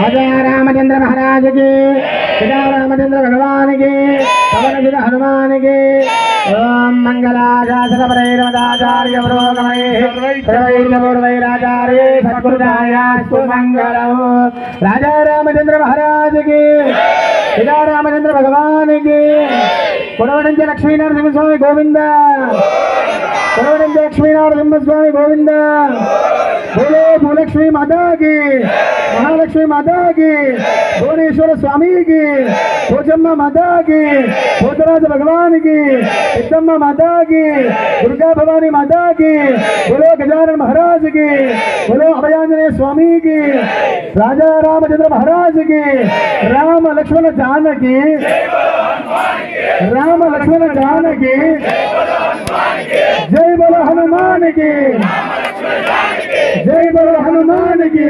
राजा रामचंद्र महाराज की, पिता रामचंद्र भगवान की, पवन सुत हनुमान की। ओम मंगलाचार्य सर्वैर्पूर्वैराचार्ये सद्गुरुदायास्तु मंगलम्। राजा रामचंद्र महाराज की, पिता रामचंद्र भगवान की, कुड़वडंच लक्ष्मी नरसिंह स्वामी गोविंद, कुड़वडंच लक्ष्मी नरसिंह स्वामी गोविंद। बोलो भूलक्ष्मी माता की, महालक्ष्मी माता की, भुवनेश्वर स्वामी की, भोजम्मा माता की, भोजराज भगवान की, पितम्मा माता की, दुर्गा भवानी माता की, बोलो गजानन महाराज की, बोलो अभयांजनेय स्वामी की, राजा रामचंद्र महाराज की, राम लक्ष्मण जानकी, राम लक्ष्मण जानकी, जय बोलो हनुमान की, जय बोलो हनुमान की।